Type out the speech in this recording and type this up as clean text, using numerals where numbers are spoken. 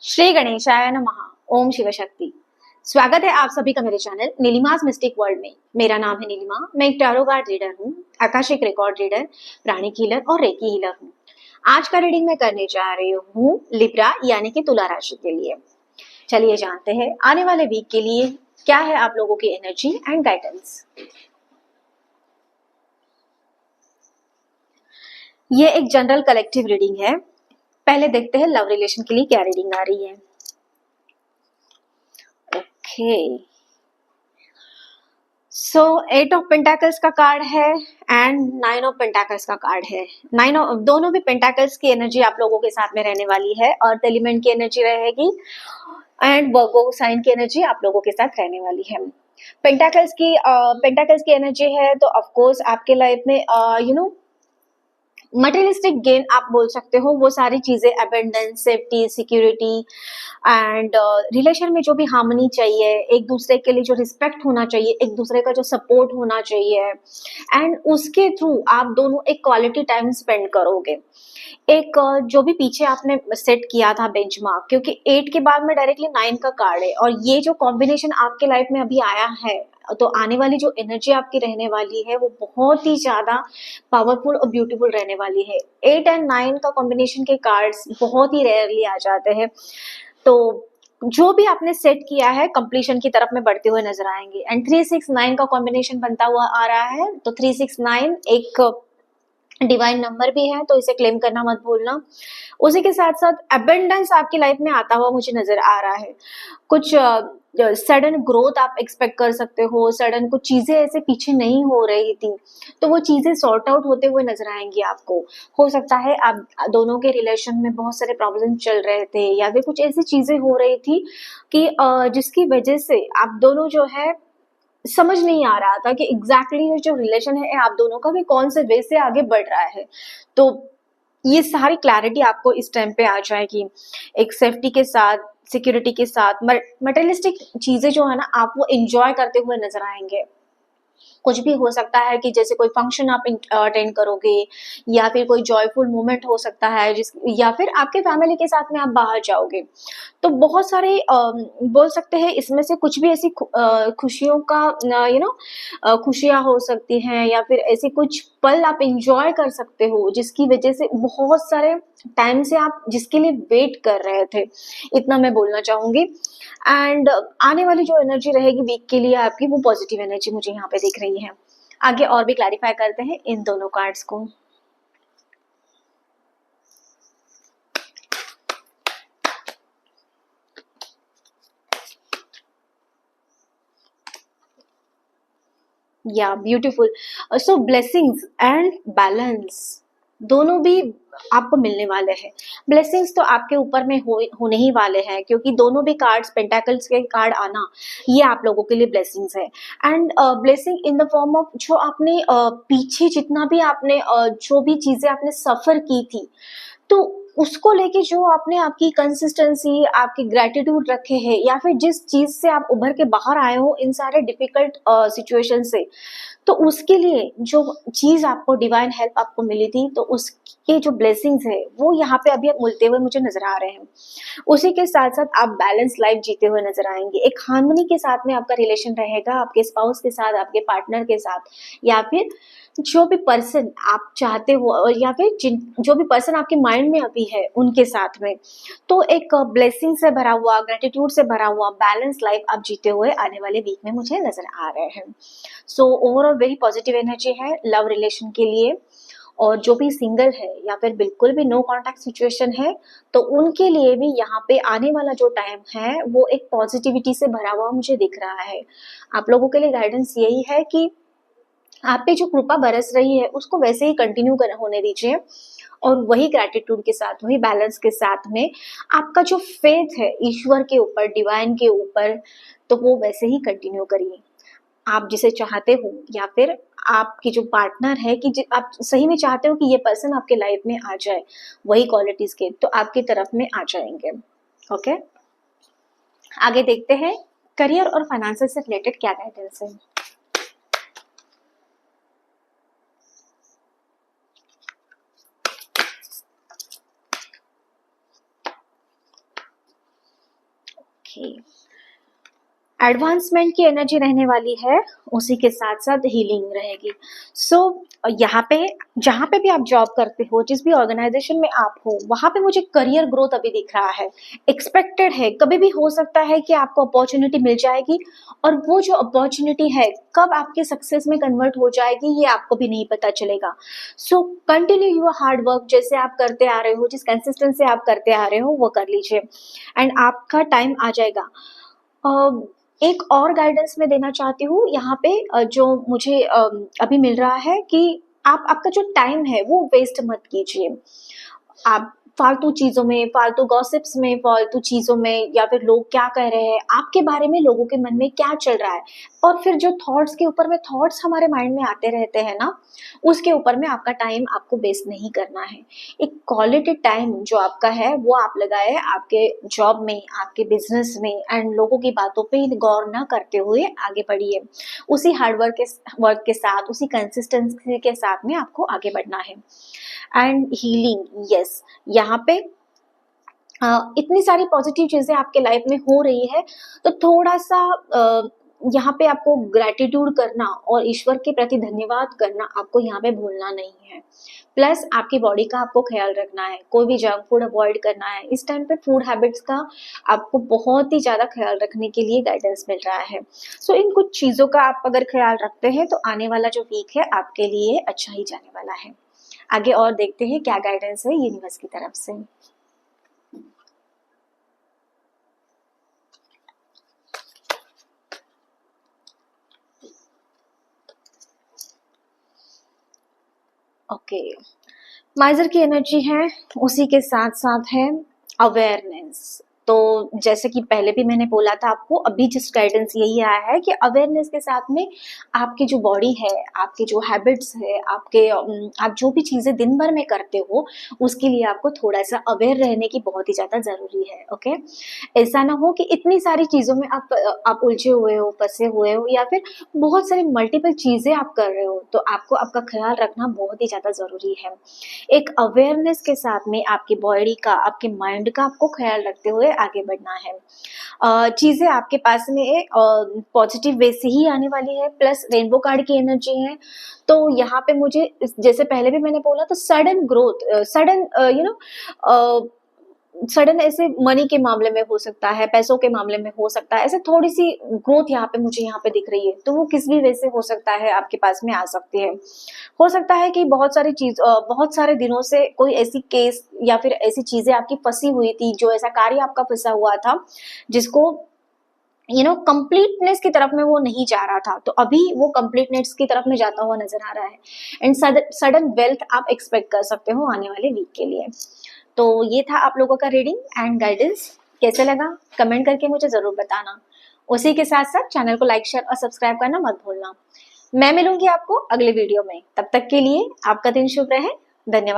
श्री गणेशाय नमः। ओम शिव शक्ति। स्वागत है आप सभी का मेरे चैनल नीलिमास मिस्टिक वर्ल्ड में। मेरा नाम है नीलिमा। मैं एक टैरो कार्ड रीडर हूँ, आकाशिक रिकॉर्ड रीडर, प्राणिक हीलर और रेकी हीलर हूँ। आज का रीडिंग मैं करने जा रही हूँ लिब्रा यानी कि तुला राशि के लिए। चलिए जानते हैं आने वाले वीक के लिए क्या है आप लोगों की एनर्जी एंड गाइडेंस। ये एक जनरल कलेक्टिव रीडिंग है। पहले देखते हैं लव रिलेशन के लिए क्या रीडिंग आ रही है। ओके, सो 8 ऑफ पेंटाकल्स का कार्ड है एंड 9 ऑफ पेंटाकल्स का कार्ड है। दोनों भी पेंटाकल्स की एनर्जी आप लोगों के साथ में रहने वाली है और एलिमेंट की एनर्जी रहेगी एंड वर्गो साइन की एनर्जी आप लोगों के साथ रहने वाली है। पेंटाकल्स की एनर्जी है तो ऑफ कोर्स आपके लाइफ में मटेरियलिस्टिक गेन आप बोल सकते हो, वो सारी चीजें abundance, safety, security and relation में जो भी हार्मनी चाहिए, एक दूसरे के लिए जो रिस्पेक्ट होना चाहिए, एक दूसरे का जो सपोर्ट होना चाहिए एंड उसके थ्रू आप दोनों एक क्वालिटी टाइम स्पेंड करोगे। एक जो भी पीछे आपने सेट किया था बेंचमार्क, क्योंकि 8 के बाद में डायरेक्टली 9 का कार्ड है और ये जो कॉम्बिनेशन आपके लाइफ में अभी आया है तो आने वाली जो एनर्जी आपकी रहने वाली है वो बहुत ही ज्यादा पावरफुल और ब्यूटीफुल रहने वाली है। 8 एंड 9 का कॉम्बिनेशन के कार्ड्स बहुत ही रेयरली आ जाते हैं, तो जो भी आपने सेट किया है कंप्लीशन की तरफ में बढ़ते हुए नजर आएंगे। एंड 369 का कॉम्बिनेशन बनता हुआ आ रहा है, तो 369 एक डिवाइन नंबर भी है, तो इसे क्लेम करना मत भूलना। उसी के साथ साथ अबेंडेंस आपकी लाइफ में आता हुआ मुझे नजर आ रहा है। कुछ सडन ग्रोथ आप एक्सपेक्ट कर सकते हो, सडन कुछ चीजें ऐसे पीछे नहीं हो रही थी तो वो चीजें सॉर्ट आउट होते हुए नजर आएंगी आपको। हो सकता है आप दोनों के रिलेशन में बहुत सारे प्रॉब्लम चल रहे थे या फिर कुछ ऐसी चीजें हो रही थी कि जिसकी वजह से आप दोनों जो है समझ नहीं आ रहा था कि एग्जैक्टली जो रिलेशन है आप दोनों का भी कौन से वे से आगे बढ़ रहा है। तो ये सारी क्लैरिटी आपको इस टाइम पे आ जाएगी। एक सेफ्टी के साथ, सिक्योरिटी के साथ, मटेरियलिस्टिक चीजें जो है ना आप वो एंजॉय करते हुए नजर आएंगे। कुछ भी हो सकता है कि जैसे कोई फंक्शन आप अटेंड करोगे या फिर कोई जॉयफुल मोमेंट हो सकता है या फिर आपके फैमिली के साथ में आप बाहर जाओगे। तो बहुत सारे बोल सकते हैं इसमें से कुछ भी ऐसी खुशियों का खुशियां हो सकती हैं या फिर ऐसे कुछ पल आप एंजॉय कर सकते हो जिसकी वजह से बहुत सारे टाइम से आप जिसके लिए वेट कर रहे थे। इतना मैं बोलना चाहूंगी। एंड आने वाली जो एनर्जी रहेगी वीक के लिए आपकी, वो पॉजिटिव एनर्जी मुझे यहाँ पे दिख रही है। आगे और भी क्लैरिफाई करते हैं इन दोनों कार्ड्स को। या beautiful. So blessings and balance दोनों भी आपको मिलने वाले हैं। ब्लेसिंग्स तो आपके ऊपर में होने ही वाले हैं, क्योंकि दोनों भी कार्ड्स पेंटाकल्स के कार्ड आना ये आप लोगों के लिए ब्लेसिंग्स है। And blessing in the form of जो आपने पीछे जितना भी आपने जो भी चीजें आपने सफर की थी, तो उसको लेके जो आपने आपकी कंसिस्टेंसी, आपकी ग्रेटिट्यूड रखे हैं या फिर जिस चीज से आप उभर के बाहर आए हो इन सारे डिफिकल्ट सिचुएशन से, तो उसके लिए जो चीज आपको डिवाइन हेल्प आपको मिली थी, तो उसके जो ब्लेसिंग्स है वो यहाँ पे अभी मिलते हुए मुझे नजर आ रहे हैं। उसी के साथ साथ आप बैलेंस लाइफ जीते हुए नजर आएंगे। एक हार्मनी के साथ में आपका रिलेशन रहेगा आपके स्पाउस के साथ, आपके पार्टनर के साथ, या फिर जो भी पर्सन आप चाहते हो या फिर जो भी पर्सन आपके माइंड में अभी है उनके साथ में। तो एक ब्लेसिंग से भरा हुआ, ग्रेटिट्यूड से भरा हुआ बैलेंस लाइफ आप जीते हुए आने वाले वीक में मुझे नजर आ रहे हैं। So overall very positive energy है लव रिलेशन के लिए। और जो भी सिंगल है या फिर बिल्कुल भी नो कॉन्टैक्ट सिचुएशन है, तो उनके लिए भी यहाँ पे आने वाला जो टाइम है वो एक पॉजिटिविटी से भरा हुआ मुझे दिख रहा है। आप लोगों के लिए गाइडेंस यही है कि आप पे जो कृपा बरस रही है उसको वैसे ही कंटिन्यू होने दीजिए और वही ग्रैटिट्यूड के साथ, वही बैलेंस के साथ में आपका जो फेथ है ईश्वर के ऊपर, डिवाइन के ऊपर, तो वो वैसे ही कंटिन्यू करिए। आप जिसे चाहते हो या फिर आपकी जो पार्टनर है कि आप सही में चाहते हो कि ये पर्सन आपके लाइफ में आ जाए, वही क्वालिटीज के तो आपकी तरफ में आ जाएंगे। ओके, आगे देखते हैं करियर और फाइनेंस से रिलेटेड क्या गाइडेंस है। ओके, एडवांसमेंट की एनर्जी रहने वाली है, उसी के साथ साथ हीलिंग रहेगी। सो यहाँ पे जहाँ पे भी आप जॉब करते हो, जिस भी ऑर्गेनाइजेशन में आप हो, वहाँ पे मुझे करियर ग्रोथ अभी दिख रहा है, एक्सपेक्टेड है। कभी भी हो सकता है कि आपको अपॉर्चुनिटी मिल जाएगी, और वो जो अपॉर्चुनिटी है कब आपके सक्सेस में कन्वर्ट हो जाएगी ये आपको भी नहीं पता चलेगा। So continue your hard work, जैसे आप करते आ रहे हो, जिस कंसिस्टेंसी से आप करते आ रहे हो वो कर लीजिए, एंड आपका टाइम आ जाएगा। एक और गाइडेंस मैं देना चाहती हूँ यहाँ पे, जो मुझे अभी मिल रहा है कि आप आपका जो टाइम है वो वेस्ट मत कीजिए। आप फालतू चीजों में, फालतू गॉसिप्स में, फालतू चीजों में, या फिर लोग क्या कह रहे हैं आपके बारे में, लोगों के मन में क्या चल रहा है, और फिर जो थॉट्स के ऊपर में थॉट्स हमारे माइंड में आते रहते हैं ना, उसके ऊपर में आपका टाइम आपको वेस्ट नहीं करना है। एक क्वालिटी टाइम जो आपका है वो आप लगाए आपके जॉब में, आपके बिजनेस में, एंड लोगों की बातों पे गौर ना करते हुए आगे बढ़िए। उसी वर्क के साथ, उसी कंसिस्टेंसी के साथ में आपको आगे बढ़ना है। एंड हीलिंग, यस, यहाँ पे इतनी सारी पॉजिटिव चीजें आपके लाइफ में हो रही है, तो थोड़ा सा यहाँ पे आपको ग्रेटिट्यूड करना और ईश्वर के प्रति धन्यवाद करना आपको यहाँ पे भूलना नहीं है। प्लस आपकी बॉडी का आपको ख्याल रखना है, कोई भी जंक फूड अवॉइड करना है। इस टाइम पे फूड हैबिट्स का आपको बहुत ही ज्यादा ख्याल रखने के लिए गाइडेंस मिल रहा है। सो इन कुछ चीजों का आप अगर ख्याल रखते हैं तो आने वाला जो वीक है आपके लिए अच्छा ही जाने वाला है। आगे और देखते हैं क्या गाइडेंस है यूनिवर्स की तरफ से। ओके, माइजर की एनर्जी है, उसी के साथ साथ है अवेयरनेस। तो जैसे कि पहले भी मैंने बोला था आपको, अभी जिस गाइडेंस यही आया है कि अवेयरनेस के साथ में आपकी जो बॉडी है, आपके जो हैबिट्स है, आप जो भी चीजें दिन भर में करते हो, उसके लिए आपको थोड़ा सा अवेयर रहने की बहुत ही ज्यादा जरूरी है। ओके, ऐसा ना हो कि इतनी सारी चीजों में आप उलझे हुए हो, फंसे हुए हो, या फिर बहुत सारी मल्टीपल चीजें आप कर रहे हो, तो आपको आपका ख्याल रखना बहुत ही ज्यादा जरूरी है। एक अवेयरनेस के साथ में आपकी बॉडी का, आपके माइंड का आपको ख्याल रखते हुए आगे बढ़ना है। चीजें आपके पास में पॉजिटिव वे से ही आने वाली है। प्लस रेनबो कार्ड की एनर्जी है, तो यहाँ पे मुझे जैसे पहले भी मैंने बोला, तो सडन ग्रोथ, सडन सडन ऐसे मनी के मामले में हो सकता है, पैसों के मामले में हो सकता है, ऐसे थोड़ी सी ग्रोथ यहाँ पे मुझे यहाँ पे दिख रही है। तो वो किस भी वे से हो सकता है, आपके पास में आ सकती है। हो सकता है कि बहुत सारे दिनों से कोई ऐसी केस या फिर ऐसी चीजें आपकी फंसी हुई थी, जो ऐसा कार्य आपका फंसा हुआ था, जिसको कंप्लीटनेस की तरफ में वो नहीं जा रहा था, तो अभी वो कंप्लीटनेस की तरफ में जाता हुआ नजर आ रहा है। एंड सडन वेल्थ आप एक्सपेक्ट कर सकते हो आने वाले वीक के लिए। तो ये था आप लोगों का रीडिंग एंड गाइडेंस। कैसे लगा कमेंट करके मुझे जरूर बताना। उसी के साथ साथ चैनल को लाइक, शेयर और सब्सक्राइब करना मत भूलना। मैं मिलूंगी आपको अगले वीडियो में, तब तक के लिए आपका दिन शुभ रहे। धन्यवाद।